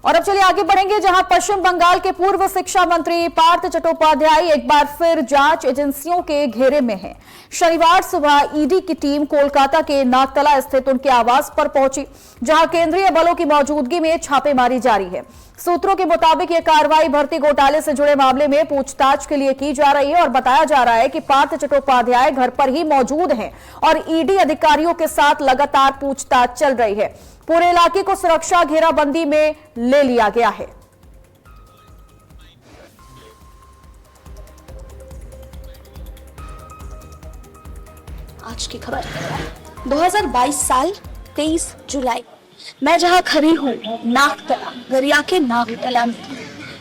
और अब चलिए आगे बढ़ेंगे, जहां पश्चिम बंगाल के पूर्व शिक्षा मंत्री पार्थ चट्टोपाध्याय एक बार फिर जांच एजेंसियों के घेरे में हैं। शनिवार सुबह ईडी की टीम कोलकाता के नागतला स्थित उनके आवास पर पहुंची, जहां केंद्रीय बलों की मौजूदगी में छापेमारी जारी है। सूत्रों के मुताबिक यह कार्रवाई भर्ती घोटाले से जुड़े मामले में पूछताछ के लिए की जा रही है और बताया जा रहा है कि पार्थ चट्टोपाध्याय घर पर ही मौजूद हैं और ईडी अधिकारियों के साथ लगातार पूछताछ चल रही है। पूरे इलाके को सुरक्षा घेराबंदी में ले लिया गया है। आज की खबर 2022 साल 23 जुलाई, मैं जहां खड़ी हूँ नागतला, गरिया के नागतला में,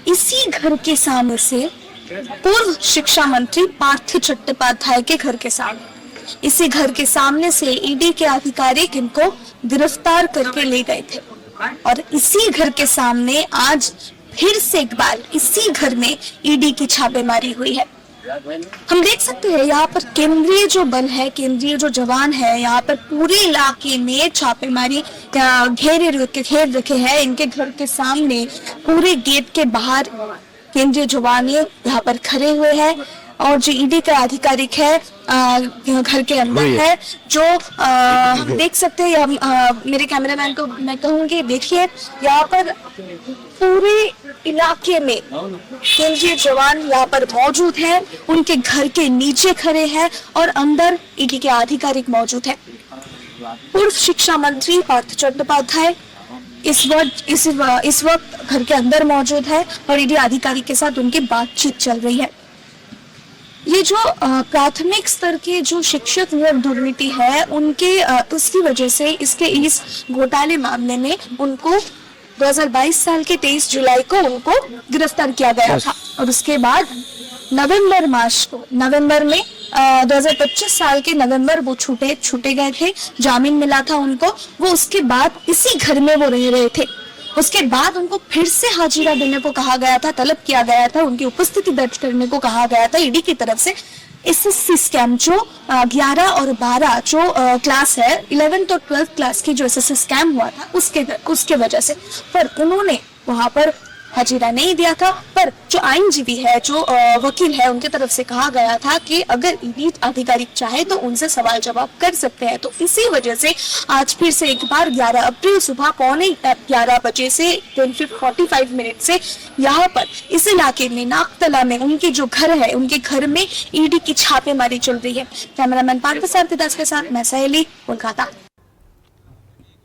इसी घर के सामने से पूर्व शिक्षा मंत्री पार्थ चट्टोपाध्याय के घर के सामने, इसी घर के सामने से ईडी के अधिकारी इनको गिरफ्तार करके ले गए थे और इसी घर के सामने आज फिर से एक बार इसी घर में ईडी की छापेमारी हुई है। हम देख सकते हैं यहाँ पर केंद्रीय जो बल है, केंद्रीय जो जवान है, यहाँ पर पूरे इलाके में छापेमारी घेर रखे हैं। इनके घर के सामने पूरे गेट के बाहर केंद्रीय जवान यहाँ पर खड़े हुए हैं और जो ईडी का आधिकारिक है घर के अंदर है, जो हम देख सकते हैं। मेरे कैमरामैन को मैं कहूंगी, देखिए यहाँ पर पूरे इलाके में केंद्रीय जवान यहाँ पर मौजूद है, उनके घर के नीचे खड़े हैं और अंदर ईडी के आधिकारिक मौजूद है। पूर्व शिक्षा मंत्री पार्थ चट्टोपाध्याय इस वक्त घर के अंदर मौजूद है और ईडी अधिकारी के साथ उनकी बातचीत चल रही है। ये जो प्राथमिक स्तर के जो शिक्षक नियोग दुर्नीति है, उनके उसकी वजह से इस घोटाले मामले में उनको 2022 साल के 23 जुलाई को उनको गिरफ्तार किया गया था और उसके बाद नवंबर में 2025 साल के नवंबर वो छूटे गए थे, जामीन मिला था उनको। वो उसके बाद इसी घर में वो रह रहे थे। उसके बाद उनको फिर से हाजिरा देने को कहा गया था, तलब किया गया था, उनकी उपस्थिति दर्ज करने को कहा गया था ईडी की तरफ से। एसएससी स्कैम जो 11 और 12 जो क्लास है, 11th और 12th क्लास की जो एसएससी स्कैम हुआ था उसके वजह से, पर उन्होंने वहां पर हाजिरा नहीं दिया था। पर जो आईनजीवी है, जो वकील है, उनके तरफ से कहा गया था कि अगर ईडी अधिकारी चाहे तो उनसे सवाल जवाब कर सकते हैं। तो इसी वजह से आज फिर से एक बार 11 अप्रैल सुबह 11:15 बजे से 10:45 से यहाँ पर इस इलाके में नागतला में उनके जो घर है, उनके घर में ईडी की छापेमारी चल रही है। कैमरामैन पार्थ सारथी दास के साथ मैं सहेली, कोलकाता।